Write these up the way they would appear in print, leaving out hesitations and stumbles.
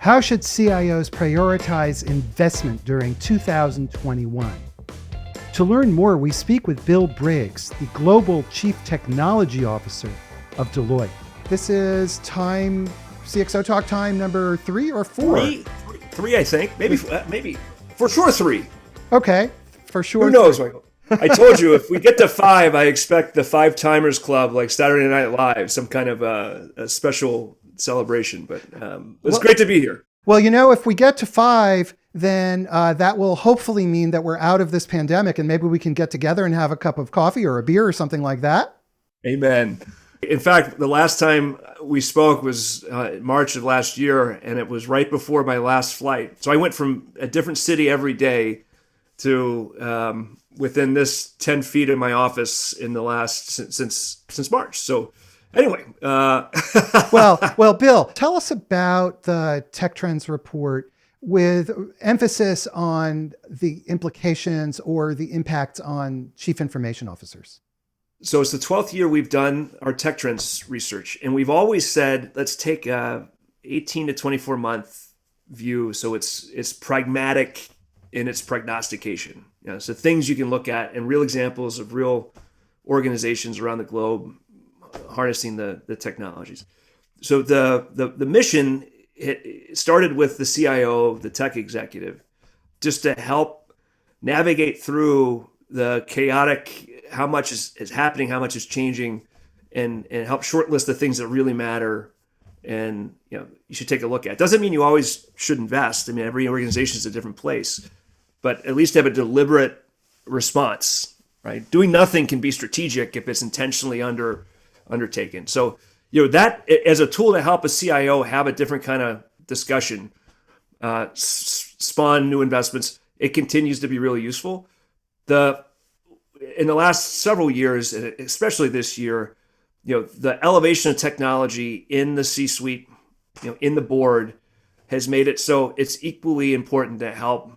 How should CIOs prioritize investment during 2021? To learn more, we speak with Bill Briggs, the Global Chief Technology Officer of Deloitte. This is CXOTalk time number 3 or 4? Three, I think. Maybe for sure 3. Okay, for sure. Who knows, Michael? I told you, if we get to 5, I expect the 5 Timers Club, like Saturday Night Live, some kind of a special celebration. But it's great to be here. Well, if we get to 5, then that will hopefully mean that we're out of this pandemic and maybe we can get together and have a cup of coffee or a beer or something like that. Amen. In fact, the last time we spoke was March of last year, and it was right before my last flight. So I went from a different city every day to within this 10 feet of my office in the last since March. So anyway. Well, Bill, tell us about the Tech Trends report with emphasis on the implications or the impacts on chief information officers. So it's the 12th year we've done our Tech Trends research, and we've always said, let's take a 18 to 24 month view. So it's pragmatic in its prognostication. So things you can look at and real examples of real organizations around the globe harnessing the technologies. So the mission started with the CIO, the tech executive, just to help navigate through the chaotic, how much is happening, how much is changing, and help shortlist the things that really matter. And you should take a look at. Doesn't mean you always should invest. I mean, every organization is a different place, but at least have a deliberate response, right? Doing nothing can be strategic if it's intentionally undertaken. So, that as a tool to help a CIO have a different kind of discussion, spawn new investments, it continues to be really useful. In the last several years, especially this year, the elevation of technology in the C-suite, in the board, has made it so it's equally important to help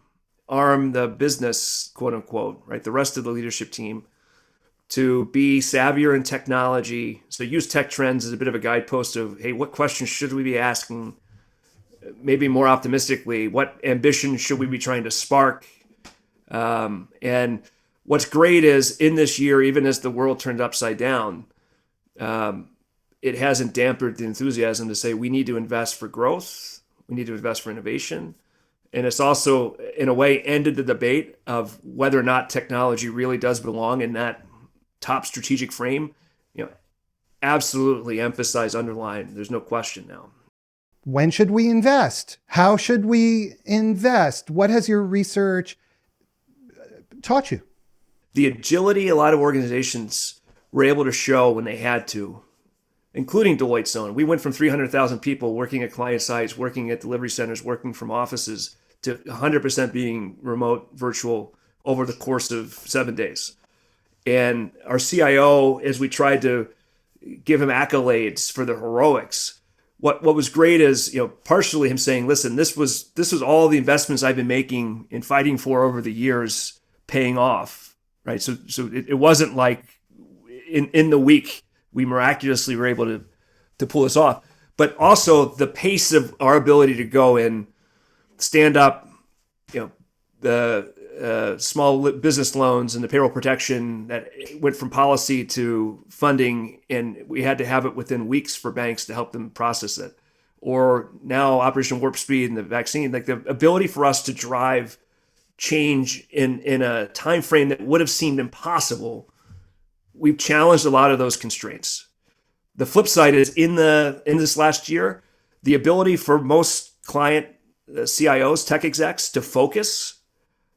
arm the business, quote unquote, right, the rest of the leadership team, to be savvier in technology. So use Tech Trends as a bit of a guidepost of, hey, what questions should we be asking? Maybe more optimistically, what ambition should we be trying to spark? And what's great is in this year, even as the world turned upside down, it hasn't dampened the enthusiasm to say we need to invest for growth, we need to invest for innovation. And it's also, in a way, ended the debate of whether or not technology really does belong in that top strategic frame. Absolutely emphasize, underline, there's no question now. When should we invest? How should we invest? What has your research taught you? The agility a lot of organizations were able to show when they had to, including Deloitte's own. We went from 300,000 people working at client sites, working at delivery centers, working from offices, to 100% being remote, virtual over the course of 7 days. And our CIO, as we tried to give him accolades for the heroics, what was great is, partially him saying, listen, this was all the investments I've been making and fighting for over the years paying off, right? So it wasn't like in the week we miraculously were able to pull this off, but also the pace of our ability to go and stand up, the small business loans and the payroll protection that went from policy to funding, and we had to have it within weeks for banks to help them process it. Or now Operation Warp Speed and the vaccine, like the ability for us to drive change in a time frame that would have seemed impossible. We've challenged a lot of those constraints. The flip side is in this last year, the ability for most client CIOs, tech execs, to focus,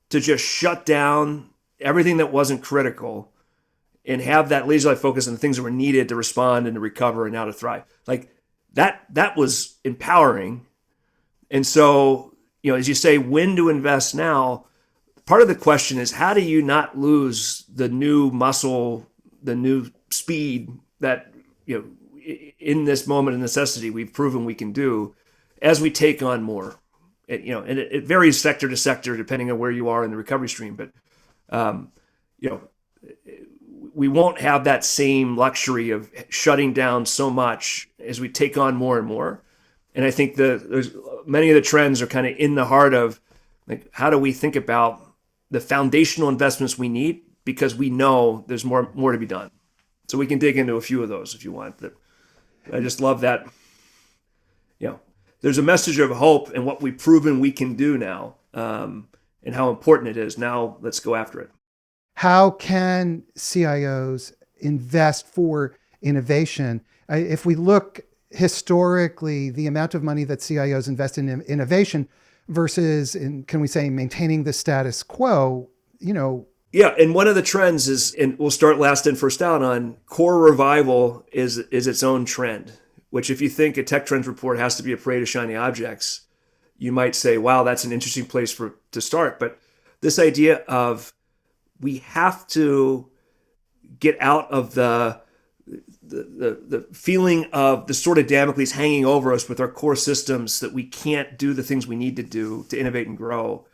to just shut down everything that wasn't critical and have that laser-like focus on the things that were needed to respond and to recover and now to thrive. Like that was empowering. And so, as you say, when to invest now, part of the question is, how do you not lose the new muscle, the new speed that, in this moment of necessity, we've proven we can do as we take on more. And it varies sector to sector depending on where you are in the recovery stream. But, we won't have that same luxury of shutting down so much as we take on more and more. And I think there's many of the trends are kind of in the heart of like, how do we think about the foundational investments we need, because we know there's more to be done. So we can dig into a few of those if you want. But I just love that. There's a message of hope and what we've proven we can do now, and how important it is. Now let's go after it. How can CIOs invest for innovation? If we look historically, the amount of money that CIOs invest in innovation versus, can we say, maintaining the status quo, Yeah, and one of the trends is, and we'll start last in, first out on, core revival is its own trend, which if you think a tech trends report has to be a parade of shiny objects, you might say, wow, that's an interesting place to start. But this idea of we have to get out of the feeling of the sword of Damocles hanging over us with our core systems, that we can't do the things we need to do to innovate and grow,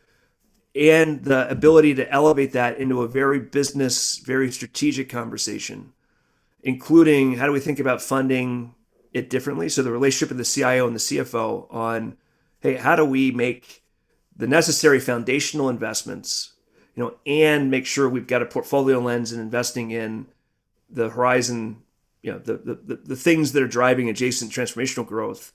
and the ability to elevate that into a very business, very strategic conversation, including how do we think about funding it differently. So the relationship of the CIO and the CFO on, hey, how do we make the necessary foundational investments, and make sure we've got a portfolio lens and investing in the horizon, the things that are driving adjacent transformational growth,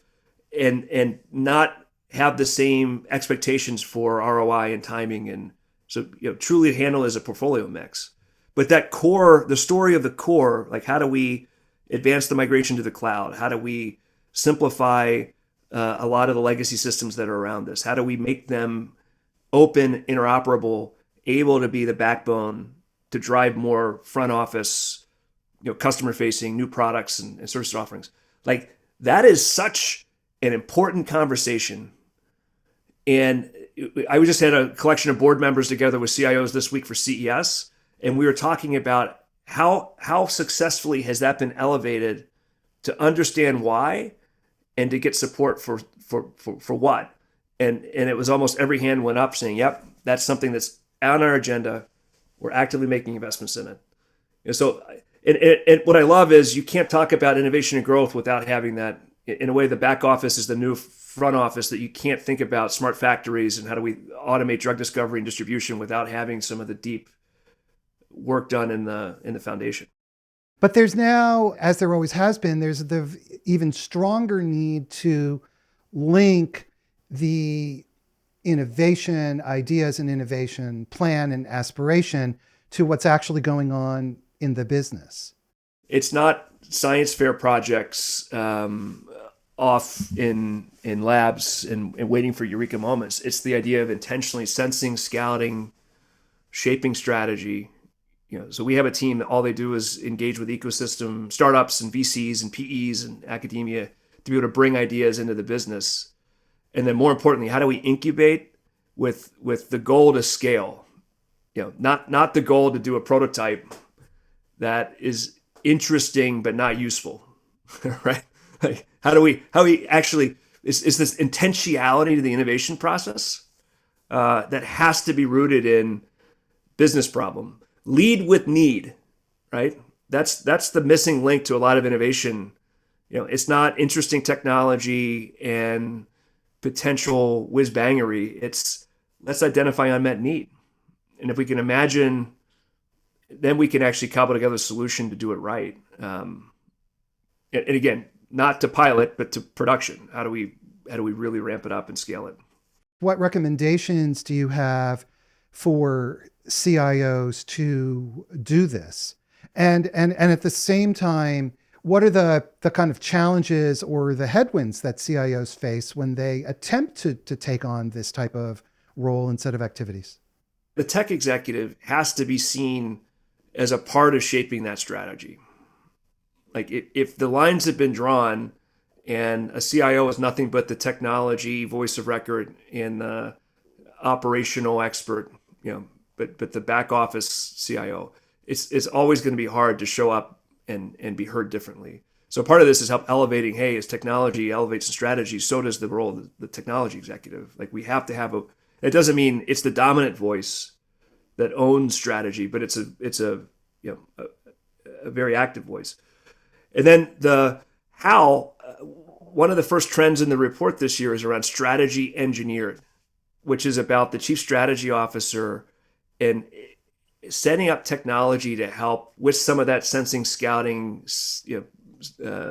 and not have the same expectations for ROI and timing. And so, truly handle as a portfolio mix. But that core, the story of the core, like how do we advance the migration to the cloud? How do we simplify a lot of the legacy systems that are around us? How do we make them open, interoperable, able to be the backbone to drive more front office, customer facing new products and service offerings? Like, that is such an important conversation. And I just had a collection of board members together with CIOs this week for CES, and we were talking about how successfully has that been elevated to understand why and to get support for what. And it was almost every hand went up saying, yep, that's something that's on our agenda. We're actively making investments in it. And so, and what I love is you can't talk about innovation and growth without having that. In a way, the back office is the new front office, that you can't think about smart factories and how do we automate drug discovery and distribution without having some of the deep work done in the foundation. But there's now, as there always has been, there's the even stronger need to link the innovation ideas and innovation plan and aspiration to what's actually going on in the business. It's not science fair projects off in labs and waiting for eureka moments. It's the idea of intentionally sensing, scouting, shaping strategy. So we have a team that all they do is engage with ecosystem startups and VCs and PEs and academia to be able to bring ideas into the business. And then more importantly, how do we incubate with the goal to scale? Not the goal to do a prototype that is interesting but not useful, right? Like how we actually is this intentionality to the innovation process that has to be rooted in business problem. Lead with need, right? That's the missing link to a lot of innovation. It's not interesting technology and potential whiz-bangery. It's let's identify unmet need. And if we can imagine, then we can actually cobble together a solution to do it right. And again, not to pilot, but to production. How do we really ramp it up and scale it? What recommendations do you have for CIOs to do this? And at the same time, what are the kind of challenges or the headwinds that CIOs face when they attempt to take on this type of role and set of activities? The tech executive has to be seen as a part of shaping that strategy. Like if the lines have been drawn and a CIO is nothing but the technology voice of record and the operational expert, but the back office CIO, it's always going to be hard to show up and be heard differently. So part of this is help elevating, hey, as technology elevates the strategy, so does the role of the technology executive. Like we have to have it doesn't mean it's the dominant voice that owns strategy, but it's a very active voice. And then the how, one of the first trends in the report this year is around strategy engineered, which is about the chief strategy officer and setting up technology to help with some of that sensing, scouting,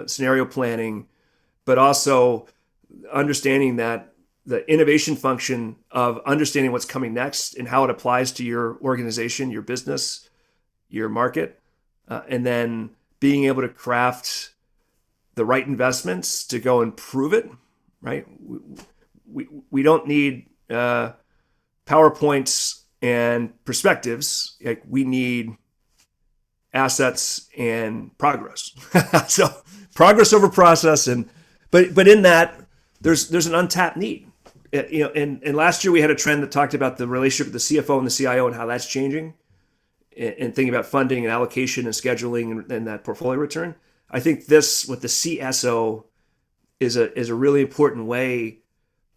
scenario planning, but also understanding that the innovation function of understanding what's coming next and how it applies to your organization, your business, your market, and then being able to craft the right investments to go and prove it, right? We don't need PowerPoints and perspectives. Like, we need assets and progress. So progress over process, but in that there's an untapped need. And last year we had a trend that talked about the relationship with the CFO and the CIO and how that's changing, and thinking about funding and allocation and scheduling and that portfolio return. I think this with the CSO is a really important way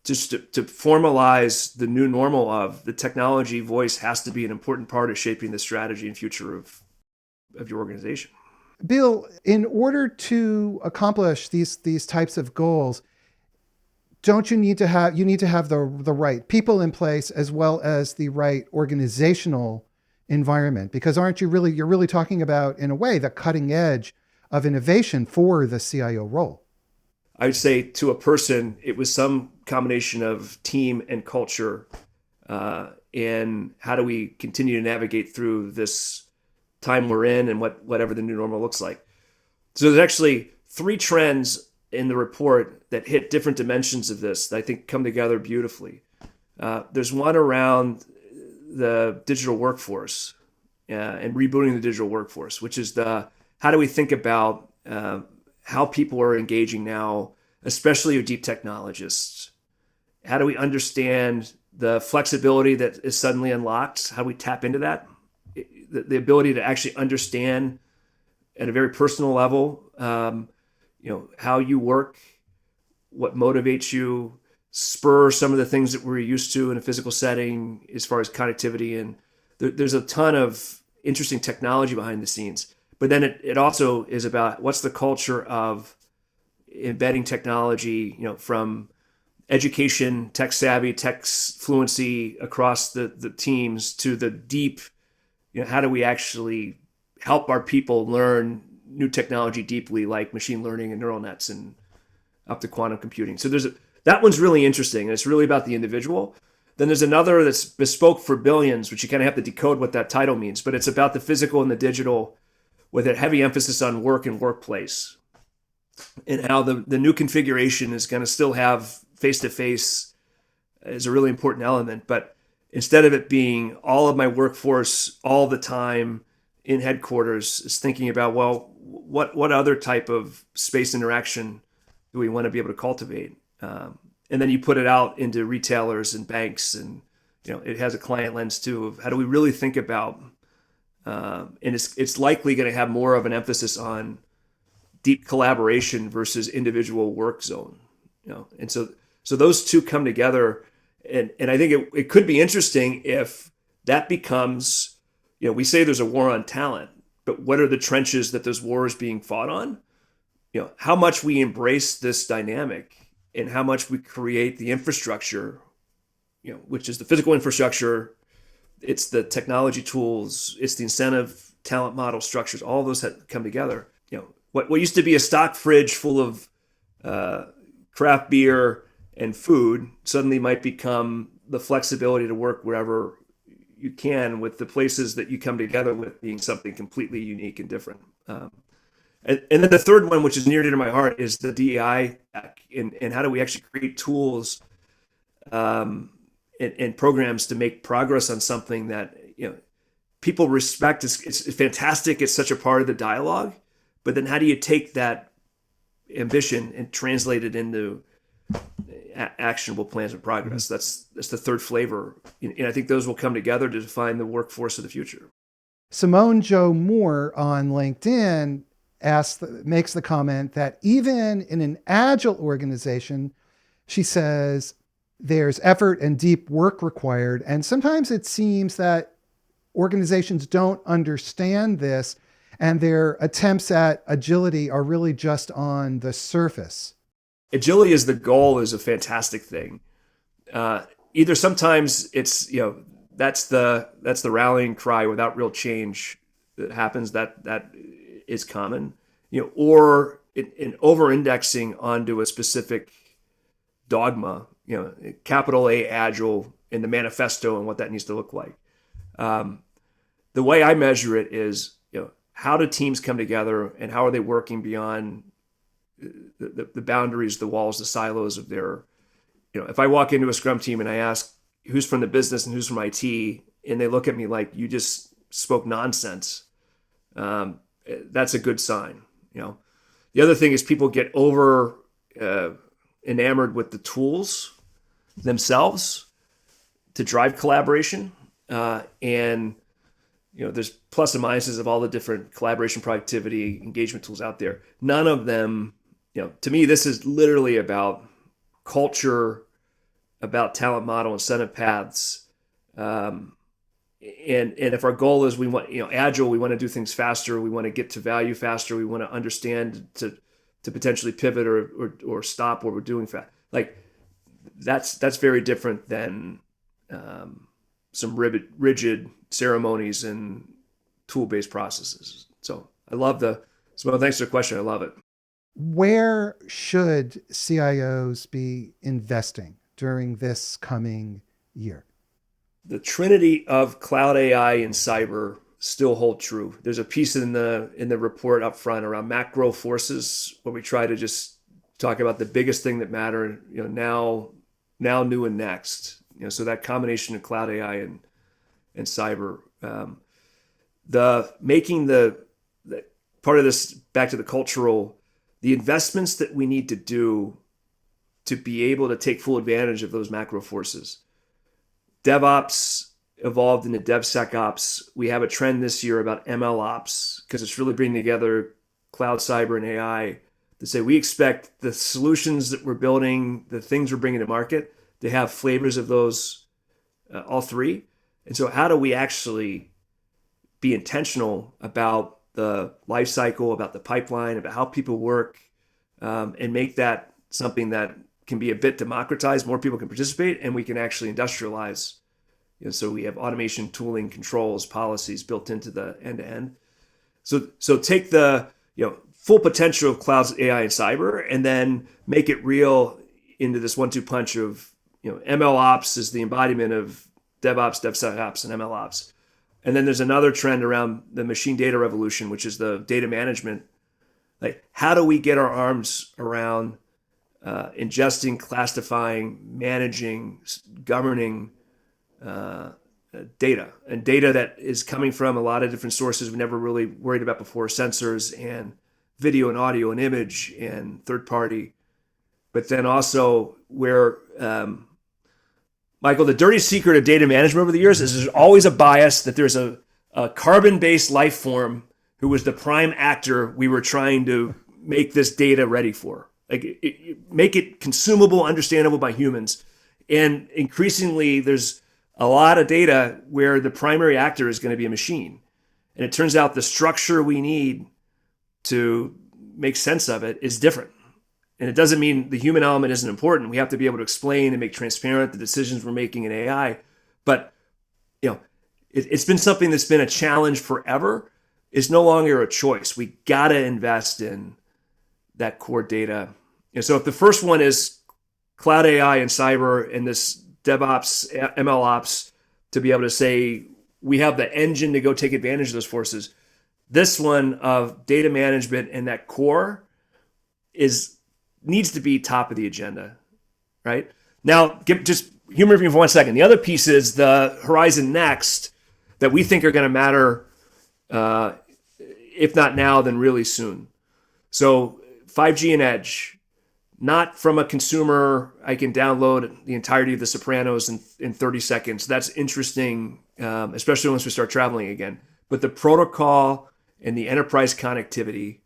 just to formalize the new normal of the technology voice has to be an important part of shaping the strategy and future of your organization. Bill, in order to accomplish these types of goals, don't you need to have the right people in place as well as the right organizational environment? Because you're really talking about, in a way, the cutting edge of innovation for the CIO role. I would say to a person, it was some combination of team and culture, and how do we continue to navigate through this time we're in and whatever the new normal looks like. So there's actually 3 trends in the report that hit different dimensions of this that I think come together beautifully. There's one around the digital workforce and rebooting the digital workforce, which is how do we think about how people are engaging now, especially with deep technologists? How do we understand the flexibility that is suddenly unlocked? How do we tap into that? The ability to actually understand at a very personal level, how you work, what motivates you, spur some of the things that we're used to in a physical setting as far as connectivity. And there's a ton of interesting technology behind the scenes. But then it also is about what's the culture of embedding technology, from education, tech savvy, tech fluency across the teams to the deep, how do we actually help our people learn new technology deeply, like machine learning and neural nets and up to quantum computing. So that one's really interesting. And it's really about the individual. Then there's another that's bespoke for billions, which you kind of have to decode what that title means, but it's about the physical and the digital with a heavy emphasis on work and workplace, and how the new configuration is going to still have face-to-face as a really important element. But instead of it being all of my workforce all the time in headquarters, is thinking about, well, what other type of space interaction do we want to be able to cultivate? And then you put it out into retailers and banks, and it has a client lens too of how do we really think about, and it's likely going to have more of an emphasis on deep collaboration versus individual work zone. And so those two come together, and I think it could be interesting if that becomes, we say there's a war on talent, but what are the trenches that those wars being fought on? How much we embrace this dynamic and how much we create the infrastructure, which is the physical infrastructure, it's the technology tools, it's the incentive talent model structures, all those that come together. What used to be a stock fridge full of craft beer and food suddenly might become the flexibility to work wherever you can, with the places that you come together with being something completely unique and different. And then the third one, which is near to my heart, is the DEI and how do we actually create tools and programs to make progress on something that people respect. It's fantastic. It's such a part of the dialogue. But then how do you take that ambition and translate it into actionable plans of progress? That's the third flavor. And I think those will come together to define the workforce of the future. Simone Jo Moore on LinkedIn makes the comment that even in an agile organization, she says there's effort and deep work required. And sometimes it seems that organizations don't understand this, and their attempts at agility are really just on the surface. agility is the goal is a fantastic thing. Either sometimes it's, that's the rallying cry without real change that happens, that is common, or in over-indexing onto a specific dogma, capital A agile in the manifesto and what that needs to look like. The way I measure it is, how do teams come together and how are they working beyond the boundaries, the walls, the silos of their, if I walk into a Scrum team and I ask who's from the business and who's from IT, and they look at me like you just spoke nonsense, that's a good sign. The other thing is people get over enamored with the tools themselves to drive collaboration, and there's plus and minuses of all the different collaboration, productivity, engagement tools out there. None of them, to me, this is literally about culture, about talent model, incentive paths. And if our goal is we want, agile, we want to do things faster, we want to get to value faster, we want to understand to potentially pivot or stop what we're doing fast. Like that's very different than some rigid ceremonies and tool-based processes. So I love Simone, thanks for the question. I love it. Where should CIOs be investing during this coming year? The trinity of cloud AI and cyber still hold true. There's a piece in the report up front around macro forces where we try to just talk about the biggest thing that matter, now, new, and next. So that combination of cloud AI and cyber, making the part of this back to the cultural, the investments that we need to do to be able to take full advantage of those macro forces. DevOps evolved into DevSecOps. We have a trend this year about MLOps because it's really bringing together cloud, cyber, and AI to say we expect the solutions that we're building, the things we're bringing to market, to have flavors of those, all three. And so how do we actually be intentional about the life cycle, about the pipeline, about how people work, and make that something that can be a bit democratized, more people can participate, and we can actually industrialize. So we have automation, tooling, controls, policies built into the end-to-end. So take the full potential of cloud, AI, and cyber, and then make it real into this 1-2 punch of ML ops is the embodiment of DevOps, DevSecOps, and ML ops. And then there's another trend around the machine data revolution, which is the data management. Like, how do we get our arms around ingesting, classifying, managing, governing data, and data that is coming from a lot of different sources we never really worried about before, sensors and video and audio and image and third party. But then also where, Michael, the dirty secret of data management over the years is there's always a bias that there's a carbon-based life form who was the prime actor we were trying to make this data ready for. Make it consumable, understandable by humans. And increasingly, there's a lot of data where the primary actor is going to be a machine. And it turns out the structure we need to make sense of it is different. And it doesn't mean the human element isn't important. We have to be able to explain and make transparent the decisions we're making in AI. But it's been something that's been a challenge forever. It's no longer a choice. We got to invest in that core data. And so if the first one is cloud AI and cyber and this DevOps, ML ops, to be able to say we have the engine to go take advantage of those forces, this one of data management and that core needs to be top of the agenda, right? Now, just humor with me for 1 second. The other piece is the horizon next that we think are going to matter, if not now, then really soon. So 5G and edge, not from a consumer, I can download the entirety of The Sopranos in 30 seconds. That's interesting, especially once we start traveling again. But the protocol and the enterprise connectivity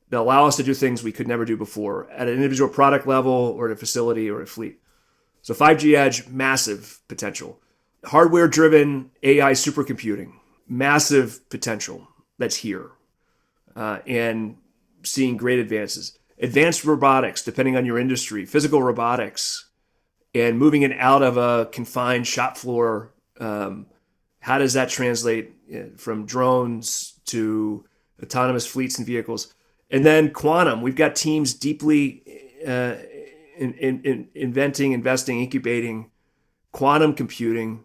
that allow us to do things we could never do before at an individual product level or at a facility or a fleet. So 5G edge, massive potential. Hardware-driven AI supercomputing, massive potential that's here, and seeing great advances. advanced robotics, depending on your industry, physical robotics, and moving it out of a confined shop floor. How does that translate from drones to autonomous fleets and vehicles? And then quantum. We've got teams deeply inventing, investing, incubating quantum computing,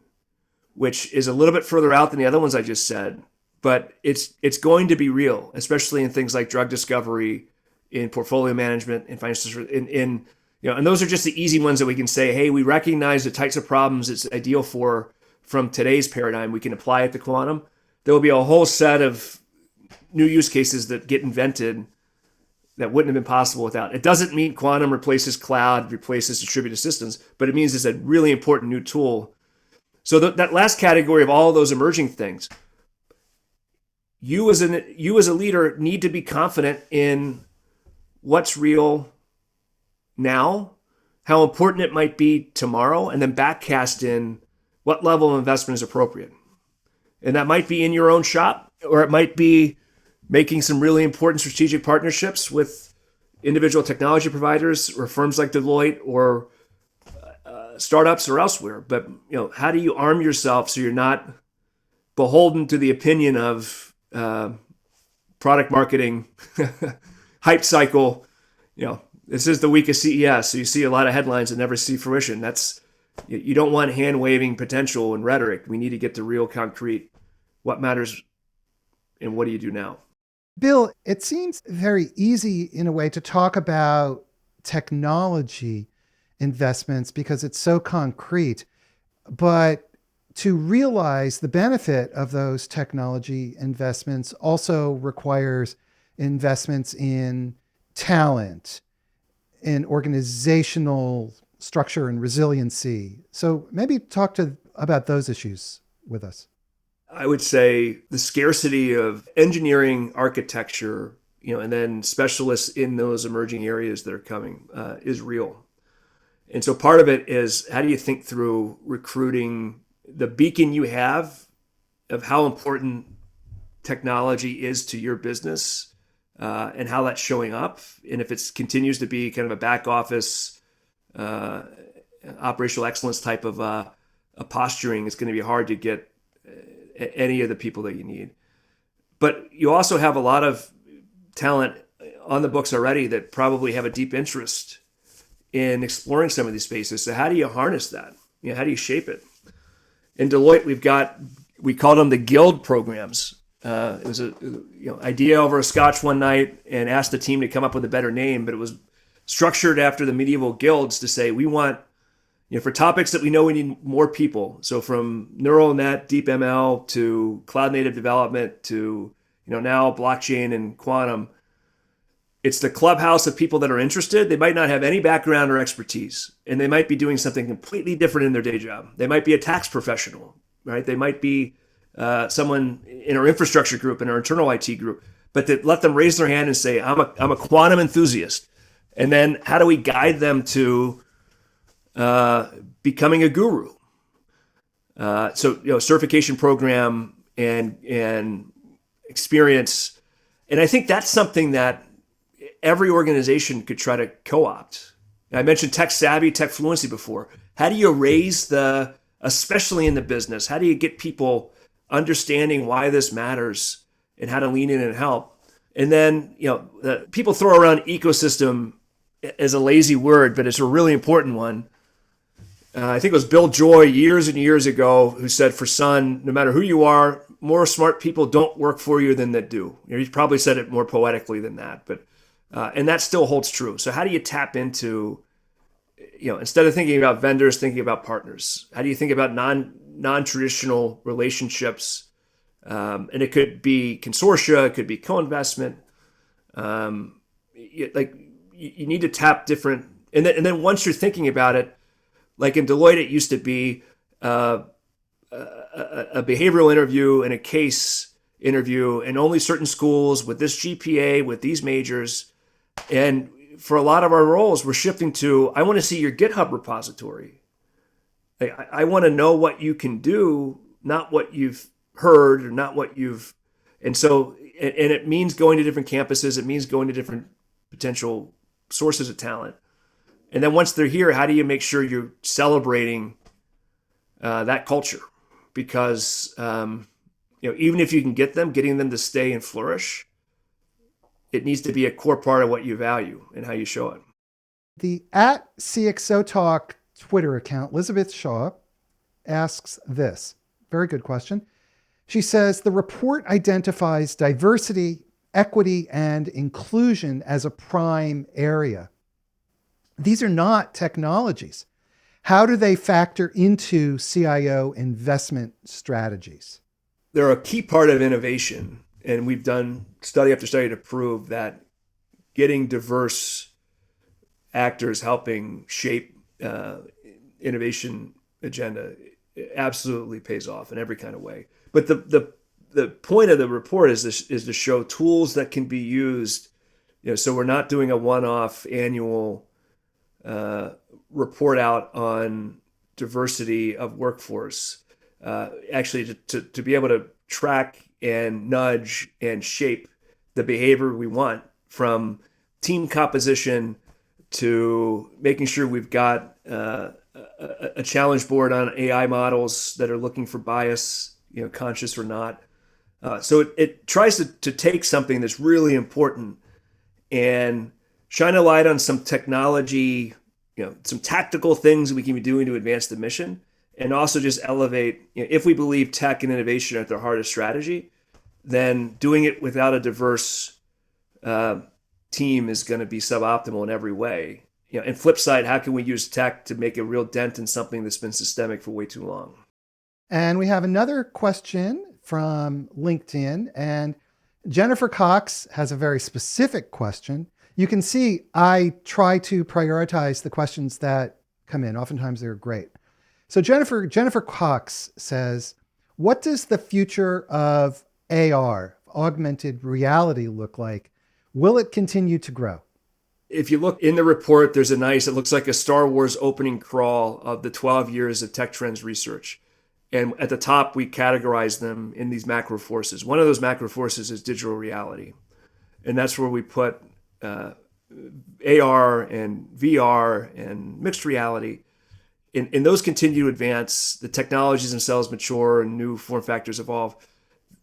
which is a little bit further out than the other ones I just said, but it's going to be real, especially in things like drug discovery, in portfolio management, in financial, in and those are just the easy ones that we can say, hey, we recognize the types of problems it's ideal for from today's paradigm. We can apply it to quantum. There will be a whole set of new use cases that get invented that wouldn't have been possible without. It doesn't mean quantum replaces cloud, replaces distributed systems, but it means it's a really important new tool. So that last category of all those emerging things, you as a leader need to be confident in what's real now, how important it might be tomorrow, and then backcast in what level of investment is appropriate. And that might be in your own shop, or it might be making some really important strategic partnerships with individual technology providers or firms like Deloitte or startups or elsewhere. But how do you arm yourself so you're not beholden to the opinion of product marketing hype cycle? This is the week of CES, so you see a lot of headlines that never see fruition. You don't want hand-waving potential and rhetoric. We need to get to real concrete. What matters and what do you do now? Bill, it seems very easy in a way to talk about technology investments because it's so concrete, but to realize the benefit of those technology investments also requires investments in talent, in organizational structure and resiliency. So maybe talk about those issues with us. I would say the scarcity of engineering, architecture, and then specialists in those emerging areas that are coming is real. And so part of it is, how do you think through recruiting the beacon you have of how important technology is to your business and how that's showing up? And if it continues to be kind of a back office, operational excellence type of a posturing, it's going to be hard to get any of the people that you need. But you also have a lot of talent on the books already that probably have a deep interest in exploring some of these spaces. So how do you harness that? How do you shape it? In Deloitte, we called them the guild programs. It was a idea over a scotch one night and asked the team to come up with a better name, but it was structured after the medieval guilds to say, we want, for topics that we know we need more people. So from neural net, deep ML to cloud native development to, now blockchain and quantum, it's the clubhouse of people that are interested. They might not have any background or expertise, and they might be doing something completely different in their day job. They might be a tax professional, right? They might be someone in our infrastructure group, in our internal IT group, but to let them raise their hand and say, I'm a quantum enthusiast. And then how do we guide them to becoming a guru? So certification program and experience. And I think that's something that every organization could try to co-opt. I mentioned tech savvy, tech fluency before. How do you raise especially in the business, how do you get people understanding why this matters and how to lean in and help? And then, people throw around ecosystem as a lazy word, but it's a really important one. I think it was Bill Joy years and years ago who said, for Sun, no matter who you are, more smart people don't work for you than that do. He probably said it more poetically than that, but and that still holds true. So how do you tap into, instead of thinking about vendors, thinking about partners? How do you think about non-traditional relationships? And it could be consortia, it could be co-investment. You need to tap different, and then once you're thinking about it, like in Deloitte, it used to be a behavioral interview and a case interview, and only certain schools with this GPA, with these majors. And for a lot of our roles, we're shifting to, I want to see your GitHub repository. I want to know what you can do, not what you've heard or not what and so, and it means going to different campuses. It means going to different potential sources of talent. And then once they're here, how do you make sure you're celebrating that culture? Because even if you can getting them to stay and flourish, it needs to be a core part of what you value and how you show it. The @CXOTalk Twitter account, Elizabeth Shaw, asks this. Very good question. She says, the report identifies diversity, equity, and inclusion as a prime area. These are not technologies. How do they factor into CIO investment strategies? They're a key part of innovation. And we've done study after study to prove that getting diverse actors helping shape innovation agenda absolutely pays off in every kind of way. But the point of the report is to show tools that can be used. So we're not doing a one-off annual report out on diversity of workforce. Actually, to be able to track and nudge and shape the behavior we want, from team composition to making sure we've got a challenge board on AI models that are looking for bias, conscious or not. So it tries to take something that's really important and shine a light on some technology, some tactical things we can be doing to advance the mission, and also just elevate, if we believe tech and innovation are at the heart of strategy, then doing it without a diverse team is going to be suboptimal in every way. And flip side, how can we use tech to make a real dent in something that's been systemic for way too long? And we have another question from LinkedIn, and Jennifer Cox has a very specific question. You can see I try to prioritize the questions that come in. Oftentimes they're great. So Jennifer Cox says, what does the future of AR, augmented reality, look like? Will it continue to grow? If you look in the report, it looks like a Star Wars opening crawl of the 12 years of tech trends research. And at the top, we categorize them in these macro forces. One of those macro forces is digital reality. And that's where we put AR and VR and mixed reality. And those continue to advance. The technologies themselves mature and new form factors evolve.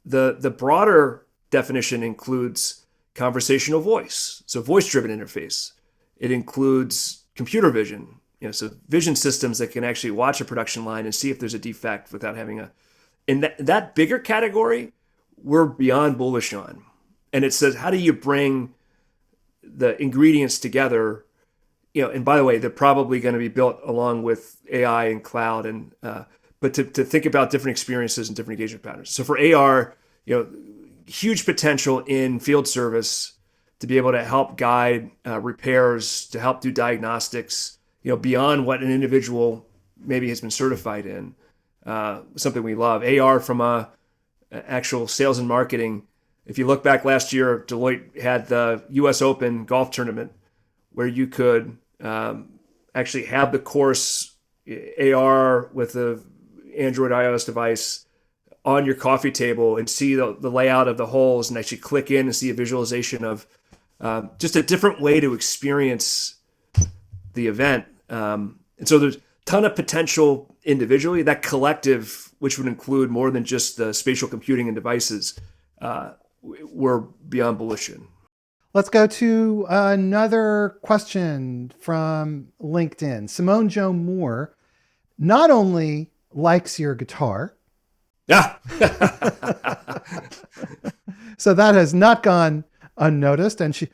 The broader definition includes conversational voice, so voice-driven interface. It includes computer vision, so vision systems that can actually watch a production line and see if there's a defect without having in that bigger category, we're beyond bullish on. And it says, how do you bring the ingredients together? And by the way, they're probably going to be built along with AI and cloud, and but to think about different experiences and different engagement patterns. So for AR, huge potential in field service to be able to help guide repairs, to help do diagnostics, beyond what an individual maybe has been certified in. Something we love. AR from a actual sales and marketing. If you look back last year, Deloitte had the US Open golf tournament where you could actually have the course AR with the Android iOS device on your coffee table and see the layout of the holes, and actually click in and see a visualization of just a different way to experience the event. And so there's a ton of potential individually. That collective, which would include more than just the spatial computing and devices, we're beyond bullish in. Let's go to another question from LinkedIn. Simone Jo Moore not only likes your guitar, yeah. so that has not gone unnoticed, and she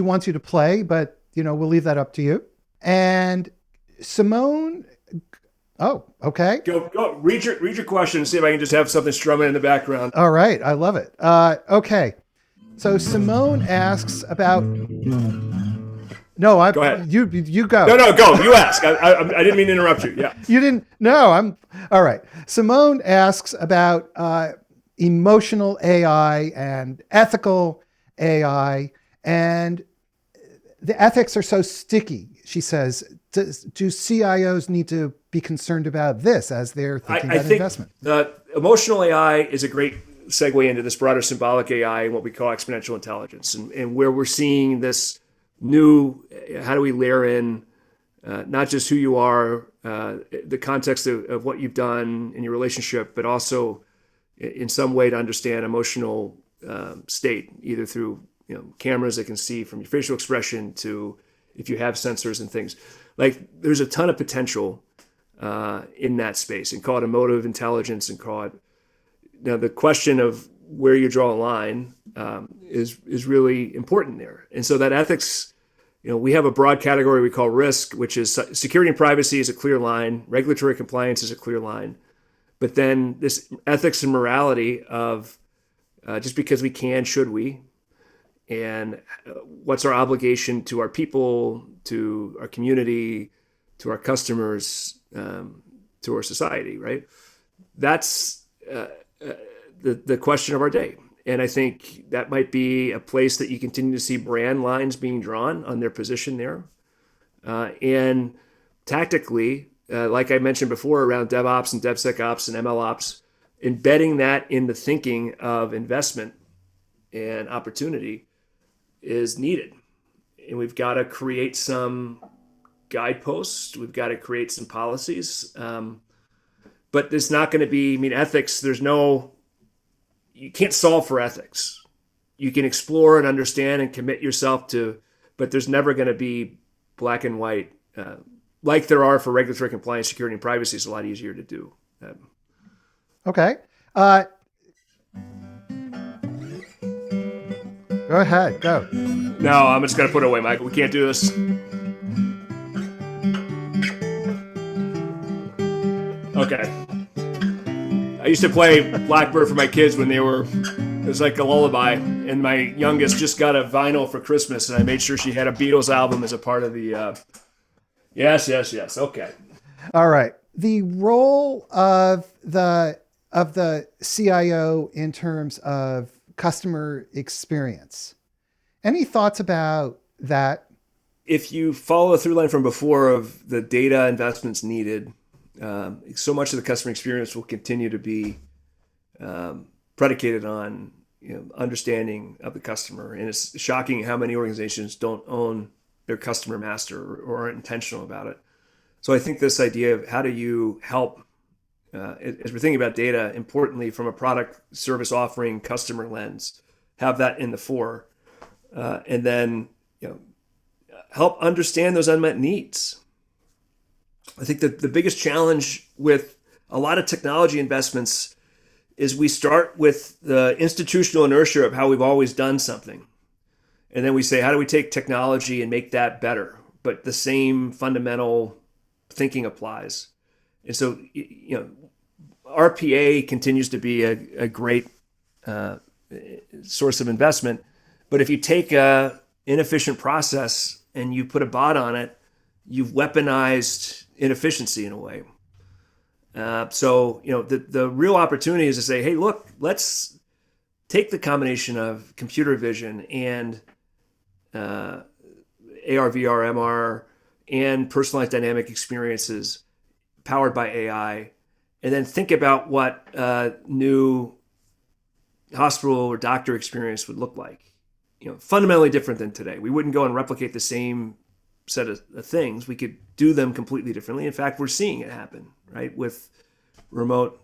wants you to play, but we'll leave that up to you. And Simone, oh, okay. Go read your question and see if I can just have something strumming in the background. All right, I love it. Okay, so Simone asks about. No, go ahead. You go. No, go. You ask. I didn't mean to interrupt you. Yeah. You didn't. No, I'm all right. Simone asks about emotional AI and ethical AI, and the ethics are so sticky. She says, do CIOs need to be concerned about this as they're thinking about investment? The emotional AI is a great segue into this broader symbolic AI and what we call exponential intelligence, and where we're seeing this how do we layer in not just who you are, the context of what you've done in your relationship, but also in some way to understand emotional state, either through cameras that can see from your facial expression to if you have sensors and things. Like there's a ton of potential in that space, and call it emotive intelligence, and call it now the question of where you draw a line is really important there. And so that ethics, we have a broad category we call risk, which is security and privacy is a clear line, regulatory compliance is a clear line, but then this ethics and morality of just because we can, should we, and what's our obligation to our people, to our community, to our customers, to our society, right? That's the question of our day. And I think that might be a place that you continue to see brand lines being drawn on their position there. And tactically, like I mentioned before, around DevOps and DevSecOps and MLOps, embedding that in the thinking of investment and opportunity is needed. And we've got to create some guideposts. We've got to create some policies. But it's not going to be, ethics, you can't solve for ethics. You can explore and understand and commit yourself to, but there's never going to be black and white like there are for regulatory compliance, security, and privacy. Is a lot easier to do. Okay. Go ahead. Go. No, I'm just going to put it away, Michael. We can't do this. Okay. I used to play Blackbird for my kids when it was like a lullaby, and my youngest just got a vinyl for Christmas, and I made sure she had a Beatles album as a part of the, yes. Okay. All right. The role of the CIO in terms of customer experience. Any thoughts about that? If you follow the through line from before of the data investments needed, so much of the customer experience will continue to be predicated on understanding of the customer. And it's shocking how many organizations don't own their customer master or aren't intentional about it. So I think this idea of how do you help, as we're thinking about data, importantly from a product service offering customer lens, have that in the fore, and then help understand those unmet needs. I think that the biggest challenge with a lot of technology investments is we start with the institutional inertia of how we've always done something. And then we say, how do we take technology and make that better? But the same fundamental thinking applies. And so, RPA continues to be a great source of investment. But if you take a inefficient process and you put a bot on it, you've weaponized inefficiency in a way. So the real opportunity is to say, hey, look, let's take the combination of computer vision and AR, VR, MR, and personalized dynamic experiences powered by AI, and then think about what new hospital or doctor experience would look like. Fundamentally different than today. We wouldn't go and replicate the same set of things. We could do them completely differently. In fact, we're seeing it happen, right? With remote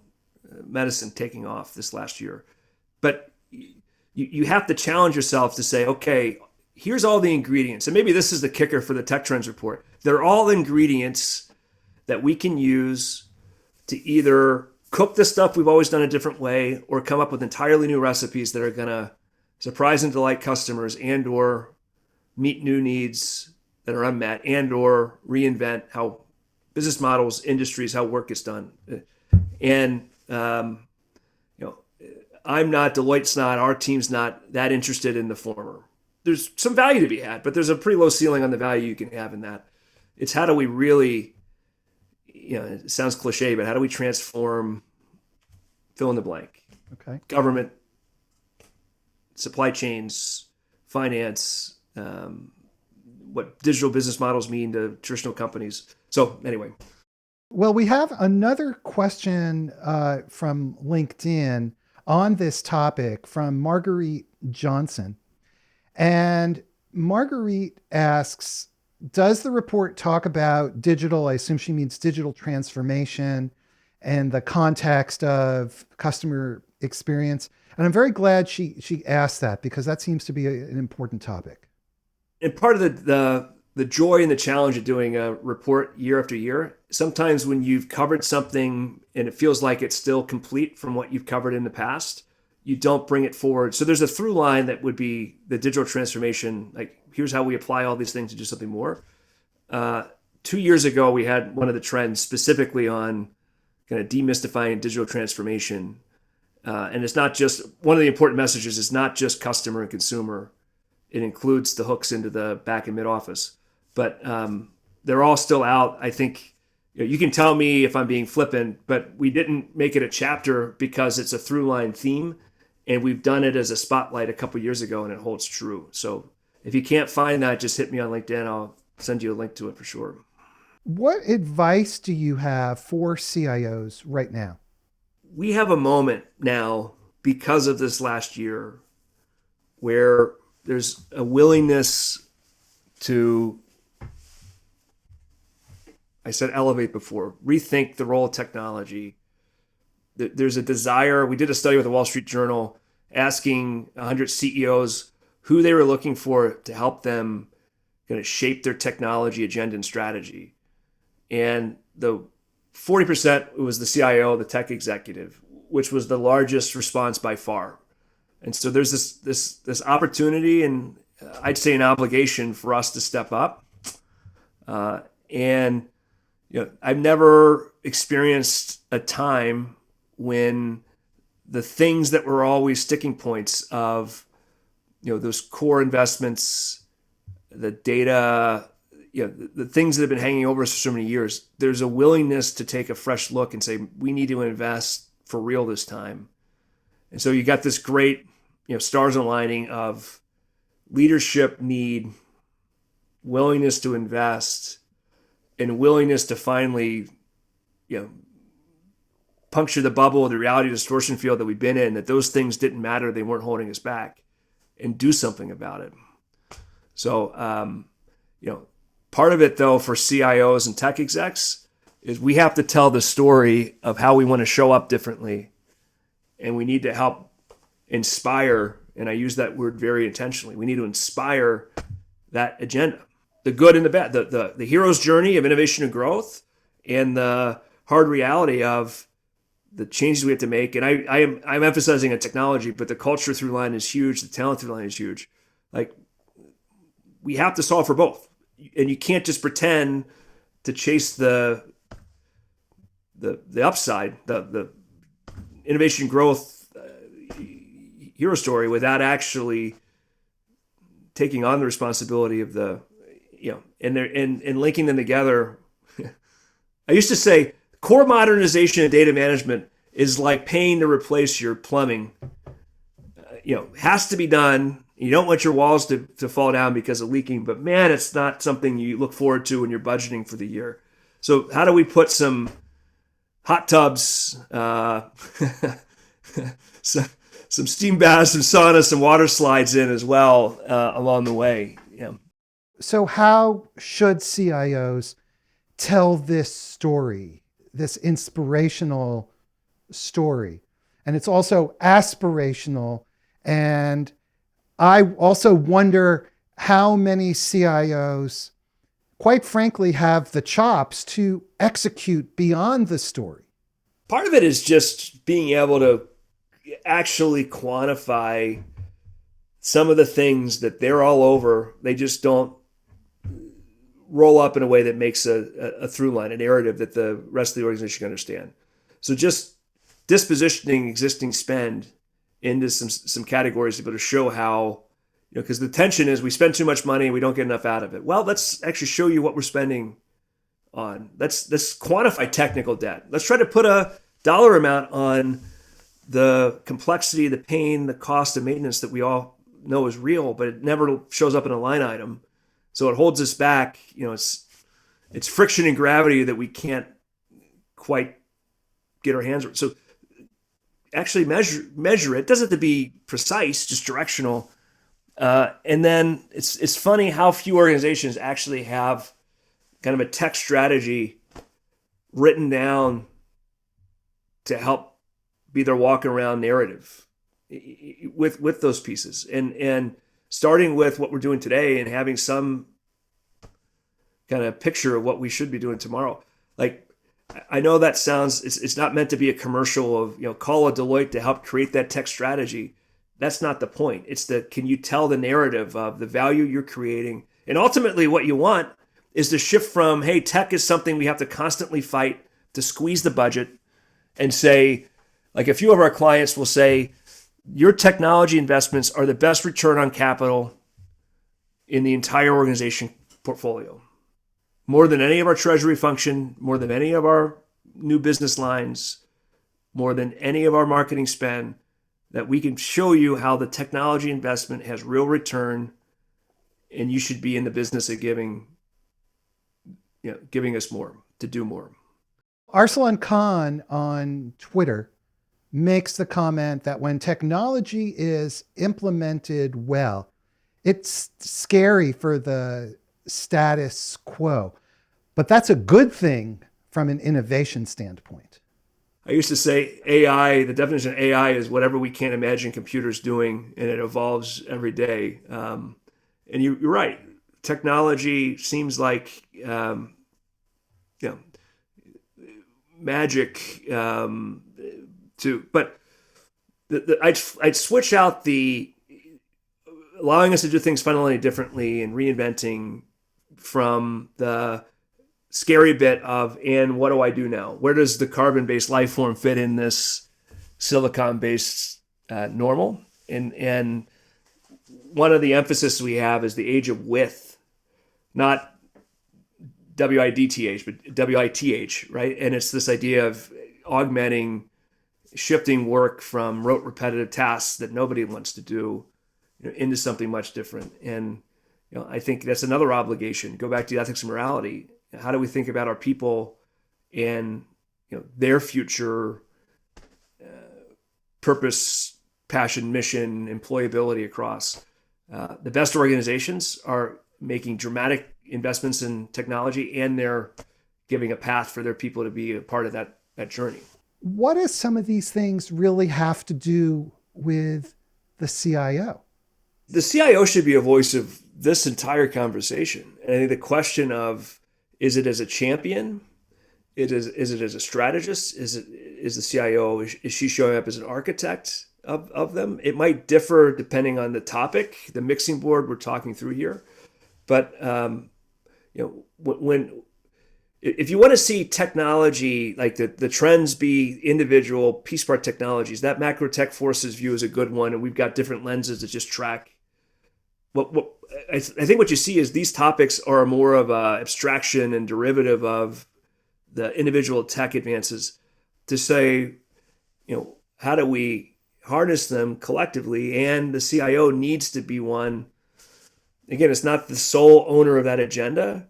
medicine taking off this last year. But you have to challenge yourself to say, okay, here's all the ingredients. And maybe this is the kicker for the Tech Trends report. They're all ingredients that we can use to either cook the stuff we've always done a different way or come up with entirely new recipes that are going to surprise and delight customers and or meet new needs that are unmet and or reinvent how business models, industries, how work gets done. And, I'm not, Deloitte's not, our team's not that interested in the former. There's some value to be had, but there's a pretty low ceiling on the value you can have in that. It's how do we really, it sounds cliche, but how do we transform, fill in the blank? Okay. Government, supply chains, finance, what digital business models mean to traditional companies. So anyway. Well, we have another question from LinkedIn on this topic from Marguerite Johnson. And Marguerite asks, does the report talk about digital? I assume she means digital transformation and the context of customer experience. And I'm very glad she asked that because that seems to be an important topic. And part of the joy and the challenge of doing a report year after year, sometimes when you've covered something and it feels like it's still complete from what you've covered in the past, you don't bring it forward. So there's a through line that would be the digital transformation. Like, here's how we apply all these things to do something more. 2 years ago, we had one of the trends specifically on kind of demystifying digital transformation. And it's not just, one of the important messages is not just customer and consumer. It includes the hooks into the back and mid office. But they're all still out. I think you can tell me if I'm being flippant, but we didn't make it a chapter because it's a through line theme. And we've done it as a spotlight a couple years ago, and it holds true. So if you can't find that, just hit me on LinkedIn. I'll send you a link to it for sure. What advice do you have for CIOs right now? We have a moment now because of this last year where there's a willingness to, I said elevate before, rethink the role of technology. There's a desire. We did a study with the Wall Street Journal asking 100 CEOs who they were looking for to help them kind of shape their technology agenda and strategy. And the 40% was the CIO, the tech executive, which was the largest response by far. And so there's this opportunity, and I'd say an obligation for us to step up. And I've never experienced a time when the things that were always sticking points of those core investments, the data, the things that have been hanging over us for so many years, there's a willingness to take a fresh look and say, we need to invest for real this time. And so you got this great, stars aligning of leadership need, willingness to invest, and willingness to finally, puncture the bubble of the reality distortion field that we've been in, that those things didn't matter, they weren't holding us back, and do something about it. So, part of it, though, for CIOs and tech execs is we have to tell the story of how we want to show up differently. And we need to help inspire, and I use that word very intentionally, we need to inspire that agenda, the good and the bad, the hero's journey of innovation and growth, and the hard reality of the changes we have to make. And I'm emphasizing a technology, but the culture through line is huge. The talent through line is huge. Like, we have to solve for both. And you can't just pretend to chase the upside, the innovation growth hero story without actually taking on the responsibility of and linking them together. I used to say core modernization and data management is like paying to replace your plumbing. Has to be done. You don't want your walls to fall down because of leaking, but man, it's not something you look forward to when you're budgeting for the year. So how do we put some hot tubs, some steam baths, some saunas, some water slides in as well along the way? Yeah. So how should CIOs tell this story, this inspirational story? And it's also aspirational. And I also wonder how many CIOs, quite frankly, have the chops to execute beyond the story. Part of it is just being able to actually quantify some of the things that they're all over. They just don't roll up in a way that makes a through line, a narrative that the rest of the organization can understand. So just dispositioning existing spend into some categories to be able to show how, because the tension is we spend too much money and we don't get enough out of it. Well, let's actually show you what we're spending on. Let's quantify technical debt. Let's try to put a dollar amount on the complexity, the pain, the cost of maintenance that we all know is real, but it never shows up in a line item. So it holds us back. It's friction and gravity that we can't quite get our hands around. So actually measure it. It doesn't have to be precise, just directional. And then it's funny how few organizations actually have kind of a tech strategy written down to help be their walk around narrative with those pieces, and starting with what we're doing today and having some kind of picture of what we should be doing tomorrow. Like, I know that sounds, it's not meant to be a commercial of, call a Deloitte to help create that tech strategy. That's not the point. It's can you tell the narrative of the value you're creating? And ultimately what you want is to shift from, hey, tech is something we have to constantly fight to squeeze the budget, and say, like a few of our clients will say, your technology investments are the best return on capital in the entire organization portfolio. More than any of our treasury function, more than any of our new business lines, more than any of our marketing spend, that we can show you how the technology investment has real return, and you should be in the business of giving us more, to do more. Arsalan Khan on Twitter makes the comment that when technology is implemented well, it's scary for the status quo, but that's a good thing from an innovation standpoint. I used to say AI, the definition of AI is whatever we can't imagine computers doing, and it evolves every day. And you're right. Technology seems like, magic but I'd switch out the allowing us to do things fundamentally differently and reinventing from the scary bit of, and what do I do now? Where does the carbon-based life form fit in this silicon-based normal? And one of the emphasis we have is the age of width, not WIDTH, but WITH, right? And it's this idea of augmenting, shifting work from rote repetitive tasks that nobody wants to do, into something much different. And I think that's another obligation. Go back to ethics and morality. How do we think about our people and their future purpose, passion, mission, employability across? The best organizations are making dramatic investments in technology, and they're giving a path for their people to be a part of that journey. What does some of these things really have to do with the CIO? The CIO should be a voice of this entire conversation. And I think the question of, is it as a champion? Is it as a strategist? Is the CIO, is she showing up as an architect of them? It might differ depending on the topic, the mixing board we're talking through here. But if you want to see technology, like the trends be individual piece part technologies, that macro tech forces view is a good one, and we've got different lenses that just track. I think what you see is these topics are more of a abstraction and derivative of the individual tech advances, to say, how do we harness them collectively? And the CIO needs to be one. Again, it's not the sole owner of that agenda,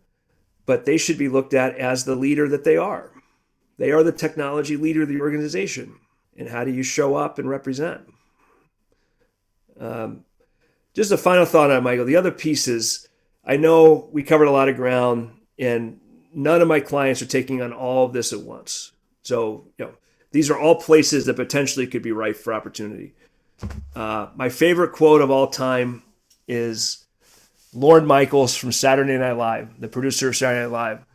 but they should be looked at as the leader that they are. They are the technology leader of the organization. And how do you show up and represent? Just a final thought on it, Michael. The other piece is, I know we covered a lot of ground, and none of my clients are taking on all of this at once. So, these are all places that potentially could be ripe for opportunity. My favorite quote of all time is Lorne Michaels from Saturday Night Live, the producer of Saturday Night Live.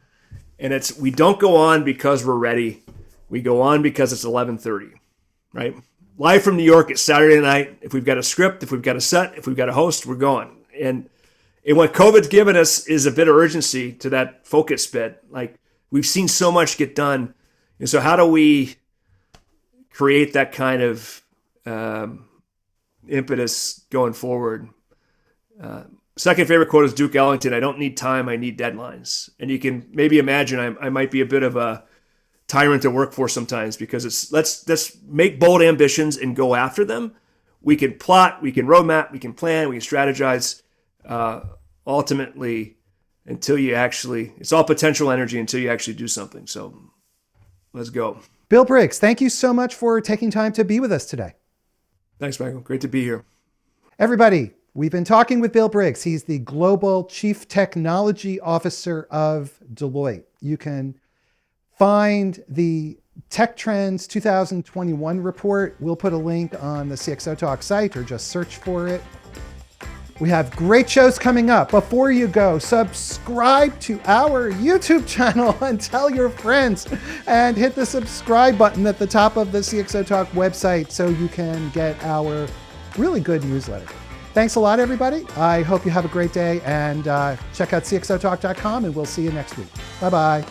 And it's, we don't go on because we're ready. We go on because it's 11:30, right? Live from New York, it's Saturday night. If we've got a script, if we've got a set, if we've got a host, we're going. And what COVID's given us is a bit of urgency to that focus bit. Like, we've seen so much get done. And so how do we create that kind of impetus going forward? Second favorite quote is Duke Ellington. I don't need time, I need deadlines. And you can maybe imagine I might be a bit of a tyrant to work for sometimes, because it's let's make bold ambitions and go after them. We can plot, we can roadmap, we can plan, we can strategize. Ultimately, until you actually, it's all potential energy until you actually do something. So let's go. Bill Briggs, thank you so much for taking time to be with us today. Thanks, Michael. Great to be here. Everybody, We've been talking with Bill Briggs. He's the Global Chief Technology Officer of Deloitte. You can find the Tech Trends 2021 report. We'll put a link on the CXOTalk site or just search for it. We have great shows coming up. Before you go, subscribe to our YouTube channel and tell your friends, and hit the subscribe button at the top of the CXOTalk website so you can get our really good newsletter. Thanks a lot, everybody. I hope you have a great day, and check out CXOTalk.com, and we'll see you next week. Bye-bye.